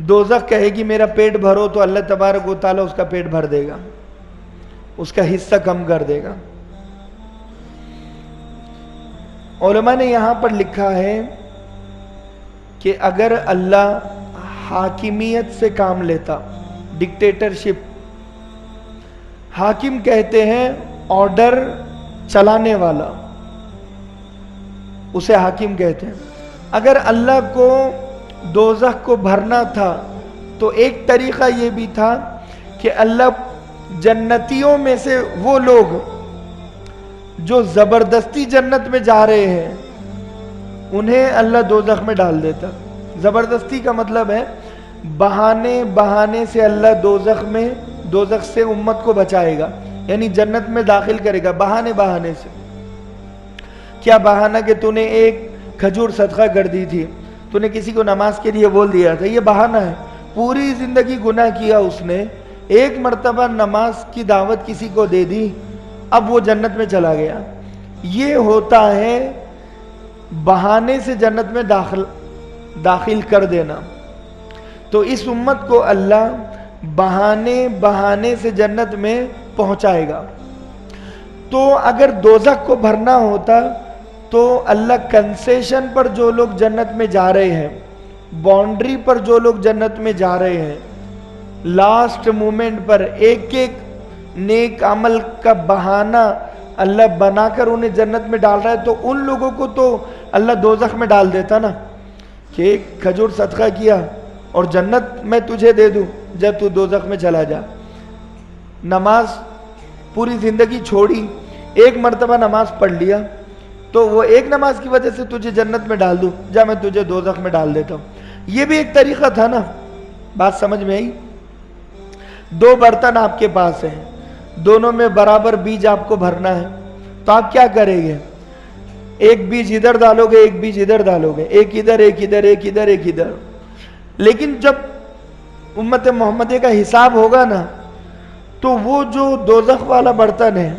دوزخ کہے گی میرا پیٹ بھرو تو اللہ تبارک و تعالیٰ اس کا پیٹ بھر دے گا، اس کا حصہ کم کر دے گا۔ علماء نے یہاں پر لکھا ہے کہ اگر اللہ حاکمیت سے کام لیتا، ڈکٹیٹرشپ، حاکم کہتے ہیں آرڈر چلانے والا، اسے حاکم کہتے ہیں، اگر اللہ کو دوزخ کو بھرنا تھا تو ایک طریقہ یہ بھی تھا کہ اللہ جنتیوں میں سے وہ لوگ جو زبردستی جنت میں جا رہے ہیں انہیں اللہ دوزخ میں ڈال دیتا۔ زبردستی کا مطلب ہے بہانے سے اللہ دوزخ سے امت کو بچائے گا، یعنی جنت میں داخل کرے گا بہانے سے۔ کیا بہانہ کہ تو نے ایک کھجور صدقہ کر دی تھی، تو نے کسی کو نماز کے لیے بول دیا تھا، یہ بہانہ ہے۔ پوری زندگی گناہ کیا اس نے، ایک مرتبہ نماز کی دعوت کسی کو دے دی، اب وہ جنت میں چلا گیا۔ یہ ہوتا ہے بہانے سے جنت میں داخل کر دینا۔ تو اس امت کو اللہ بہانے سے جنت میں پہنچائے گا۔ تو اگر دوزخ کو بھرنا ہوتا تو اللہ کنسیشن پر جو لوگ جنت میں جا رہے ہیں، باؤنڈری پر جو لوگ جنت میں جا رہے ہیں، لاسٹ مومنٹ پر ایک نیک عمل کا بہانہ اللہ بنا کر انہیں جنت میں ڈال رہا ہے، تو ان لوگوں کو تو اللہ دوزخ میں ڈال دیتا نا، کہ ایک کھجور صدقہ کیا اور جنت میں تجھے دے دوں، جب تو دوزخ میں چلا جا۔ نماز پوری زندگی چھوڑی، ایک مرتبہ نماز پڑھ لیا، تو وہ ایک نماز کی وجہ سے تجھے جنت میں ڈال دوں، جا میں تجھے دوزخ میں ڈال دیتا ہوں۔ یہ بھی ایک طریقہ تھا نا، بات سمجھ میں آئی؟ دو برتن آپ کے پاس ہیں، دونوں میں برابر بیج آپ کو بھرنا ہے، تو آپ کیا کریں گے؟ ایک بیج ادھر ڈالو گے، ایک بیج ادھر ڈالو گے، ایک ادھر ایک ادھر ایک ادھر ایک ادھر۔ لیکن جب امت محمدیہ کا حساب ہوگا نا، تو وہ جو دوزخ والا برتن ہے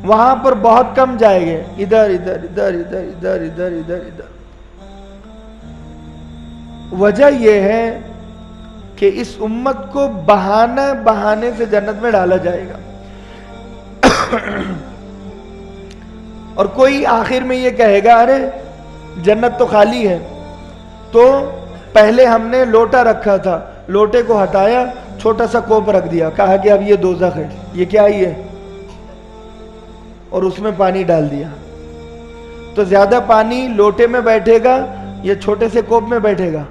وہاں پر بہت کم جائے گے، ادھر ادھر ادھر ادھر ادھر ادھر ادھر ادھر۔ وجہ یہ ہے کہ اس امت کو بہانے سے جنت میں ڈالا جائے گا۔ اور کوئی آخر میں یہ کہے گا ارے جنت تو خالی ہے، تو پہلے ہم نے لوٹا رکھا تھا، لوٹے کو ہٹایا، چھوٹا سا کوپ رکھ دیا، کہا کہ اب یہ دوزخ ہے، یہ کیا ہی ہے، اور اس میں پانی ڈال دیا۔ تو زیادہ پانی لوٹے میں بیٹھے گا یا چھوٹے سے کوپ میں بیٹھے گا؟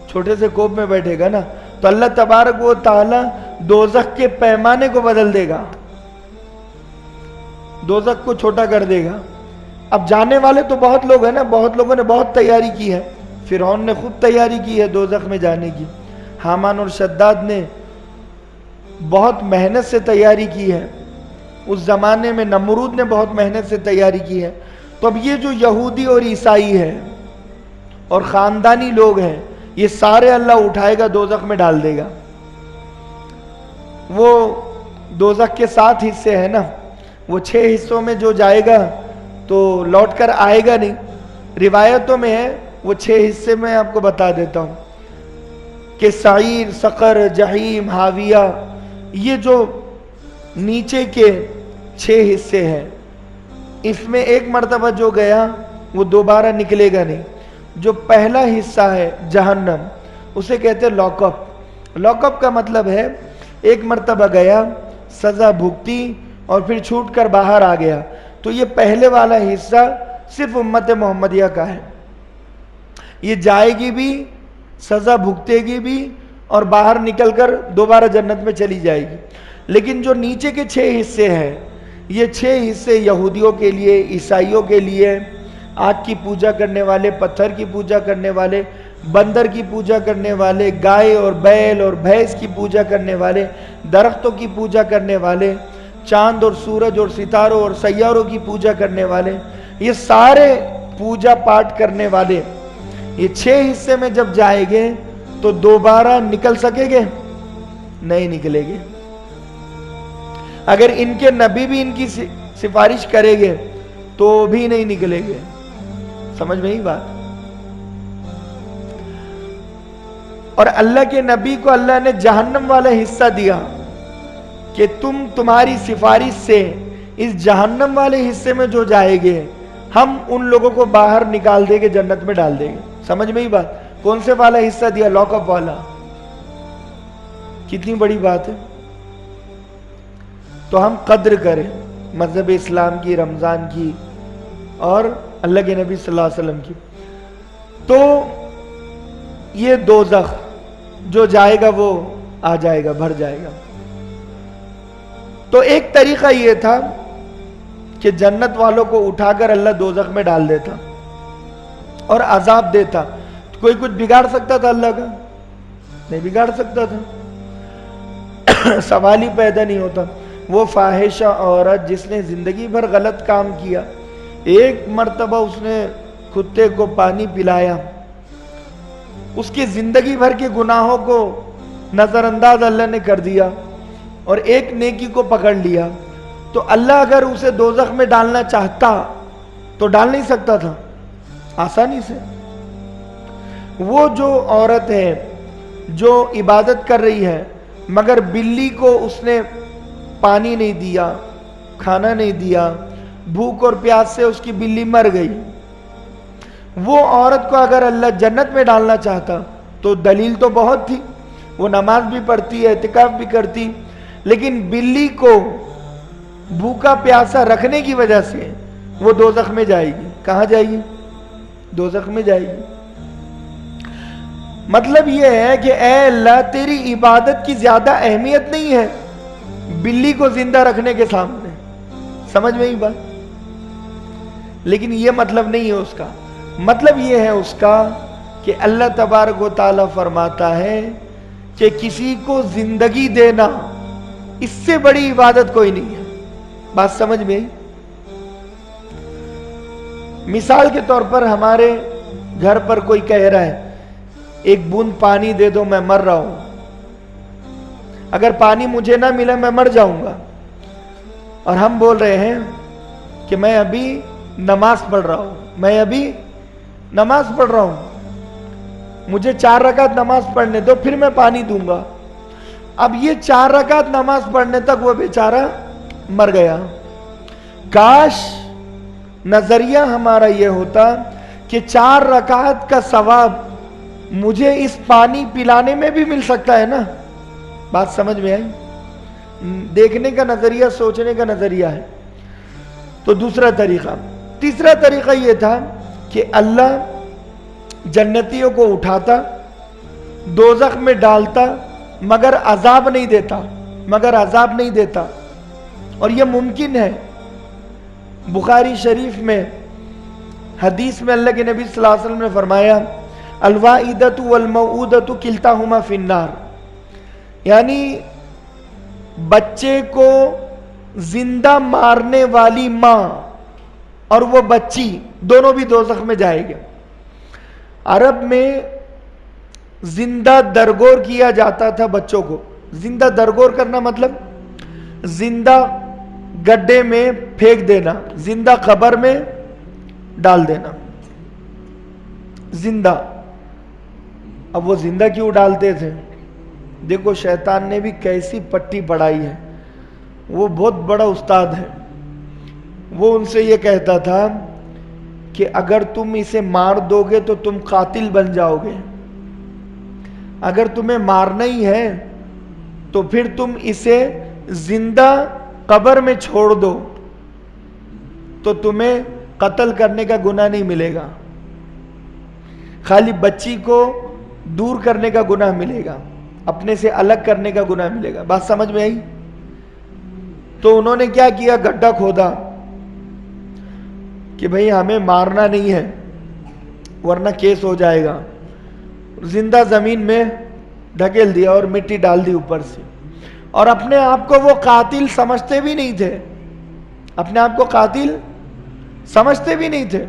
چھوٹے سے کوپ میں بیٹھے گا نا۔ تو اللہ تبارک و تعالی دوزخ کے پیمانے کو بدل دے گا، دوزخ کو چھوٹا کر دے گا۔ اب جانے والے تو بہت لوگ ہیں نا، بہت لوگوں نے بہت تیاری کی ہے، فرعون نے خود تیاری کی ہے دوزخ میں جانے کی، حامان اور شداد نے بہت محنت سے تیاری کی ہے، اس زمانے میں نمرود نے بہت محنت سے تیاری کی ہے۔ تو اب یہ جو یہودی اور عیسائی ہے اور خاندانی لوگ ہیں، یہ سارے اللہ اٹھائے گا، دوزخ میں ڈال دے گا۔ وہ دوزخ کے 7 حصے ہیں نا، وہ 6 حصوں میں جو جائے گا تو لوٹ کر آئے گا نہیں۔ روایتوں میں ہے، وہ 6 حصے میں آپ کو بتا دیتا ہوں کہ سعیر، سقر، جہیم، حاویہ، یہ جو نیچے کے 6 حصے ہیں، اس میں ایک مرتبہ جو گیا وہ دوبارہ نکلے گا نہیں۔ جو پہلا حصہ ہے جہنم، اسے کہتے ہیں لاک اپ۔ لاک اپ کا مطلب ہے ایک مرتبہ گیا، سزا بھگتی اور پھر چھوٹ کر باہر آ گیا، تو یہ پہلے والا حصہ صرف امت محمدیہ کا ہے۔ یہ جائے گی بھی، سزا بھگتے گی بھی، اور باہر نکل کر دوبارہ جنت میں چلی جائے گی۔ لیکن جو نیچے کے 6 حصے ہیں، یہ 6 حصے یہودیوں کے لیے، عیسائیوں کے لیے، آگ کی پوجا کرنے والے، پتھر کی پوجا کرنے والے، بندر کی پوجا کرنے والے، گائے اور بیل اور بھینس کی پوجا کرنے والے، درختوں کی پوجا کرنے والے، چاند اور سورج اور ستاروں اور سیاروں کی پوجا کرنے والے، یہ سارے پوجا پاٹ کرنے والے یہ 6 حصے میں جب جائیں گے تو دوبارہ نکل سکیں گے؟ نہیں نکلے گے۔ اگر ان کے نبی بھی ان کی سفارش کریں گے تو بھی نہیں نکلیں گے۔ سمجھ میں ہی بات؟ اور اللہ کے نبی کو اللہ نے جہنم والا حصہ دیا کہ تمہاری سفارش سے اس جہنم والے حصے میں جو جائے گے ہم ان لوگوں کو باہر نکال دیں گے، جنت میں ڈال دیں گے. سمجھ میں ہی بات؟ کون سے والا حصہ دیا؟ لاک اپ والا. کتنی بڑی بات ہے. تو ہم قدر کریں مذہب اسلام کی، رمضان کی اور اللہ کے نبی صلی اللہ علیہ وسلم کی. تو یہ دوزخ جو جائے گا وہ آ جائے گا، بھر جائے گا. تو ایک طریقہ یہ تھا کہ جنت والوں کو اٹھا کر اللہ دوزخ میں ڈال دیتا اور عذاب دیتا. کوئی کچھ بگاڑ سکتا تھا اللہ کا؟ نہیں بگاڑ سکتا تھا. سوال ہی پیدا نہیں ہوتا. وہ فاحشہ عورت جس نے زندگی بھر غلط کام کیا، ایک مرتبہ اس نے کتے کو پانی پلایا، اس کی زندگی بھر کے گناہوں کو نظر انداز اللہ نے کر دیا اور ایک نیکی کو پکڑ لیا. تو اللہ اگر اسے دوزخ میں ڈالنا چاہتا تو ڈال نہیں سکتا تھا آسانی سے. وہ جو عورت ہے جو عبادت کر رہی ہے مگر بلی کو اس نے پانی نہیں دیا، کھانا نہیں دیا، بھوک اور پیاس سے اس کی بلی مر گئی، وہ عورت کو اگر اللہ جنت میں ڈالنا چاہتا تو دلیل تو بہت تھی. وہ نماز بھی پڑھتی، اعتکاف بھی کرتی، لیکن بلی کو بھوکا پیاسا رکھنے کی وجہ سے وہ دوزخ میں جائے گی. کہاں جائے گی؟ دوزخ میں جائے گی. مطلب یہ ہے کہ اے اللہ تیری عبادت کی زیادہ اہمیت نہیں ہے بلی کو زندہ رکھنے کے سامنے. سمجھ میں ہی بات؟ لیکن یہ مطلب نہیں ہے اس کا. مطلب یہ ہے اس کا کہ اللہ تبارک و تعالیٰ فرماتا ہے کہ کسی کو زندگی دینا اس سے بڑی عبادت کوئی نہیں ہے. بات سمجھ میں؟ مثال کے طور پر ہمارے گھر پر کوئی کہہ رہا ہے ایک بوند پانی دے دو میں مر رہا ہوں، اگر پانی مجھے نہ ملا میں مر جاؤں گا، اور ہم بول رہے ہیں کہ میں ابھی نماز پڑھ رہا ہوں، میں ابھی نماز پڑھ رہا ہوں، مجھے 4 رکعت نماز پڑھنے دو پھر میں پانی دوں گا. اب یہ 4 رکعت نماز پڑھنے تک وہ بیچارہ مر گیا. کاش نظریہ ہمارا یہ ہوتا کہ 4 رکعت کا ثواب مجھے اس پانی پلانے میں بھی مل سکتا ہے نا. بات سمجھ میں آئی؟ دیکھنے کا نظریہ، سوچنے کا نظریہ ہے. تو دوسرا طریقہ. تیسرا طریقہ یہ تھا کہ اللہ جنتیوں کو اٹھاتا، دوزخ میں ڈالتا مگر عذاب نہیں دیتا. اور یہ ممکن ہے. بخاری شریف میں حدیث میں اللہ کے نبی صلی اللہ علیہ وسلم نے فرمایا الوائدۃ والموعودۃ کلتاہما فی النار، یعنی بچے کو زندہ مارنے والی ماں اور وہ بچی دونوں بھی دوزخ میں جائے گے. عرب میں زندہ درگور کیا جاتا تھا بچوں کو. زندہ درگور کرنا مطلب زندہ گڈھے میں پھینک دینا، زندہ قبر میں ڈال دینا. زندہ. اب وہ زندہ کیوں ڈالتے تھے؟ دیکھو شیطان نے بھی کیسی پٹی پڑھائی ہے. وہ بہت بڑا استاد ہے. وہ ان سے یہ کہتا تھا کہ اگر تم اسے مار دو گے تو تم قاتل بن جاؤ گے، اگر تمہیں مارنا ہی ہے تو پھر تم اسے زندہ قبر میں چھوڑ دو تو تمہیں قتل کرنے کا گناہ نہیں ملے گا، خالی بچی کو دور کرنے کا گناہ ملے گا، اپنے سے الگ کرنے کا گناہ ملے گا. بات سمجھ میں آئی؟ تو انہوں نے کیا کیا؟ گڈھا کھودا کہ بھئی ہمیں مارنا نہیں ہے ورنہ کیس ہو جائے گا. زندہ زمین میں ڈھکیل دیا اور مٹی ڈال دی اوپر سے. اور اپنے آپ کو وہ قاتل سمجھتے بھی نہیں تھے، اپنے آپ کو قاتل سمجھتے بھی نہیں تھے.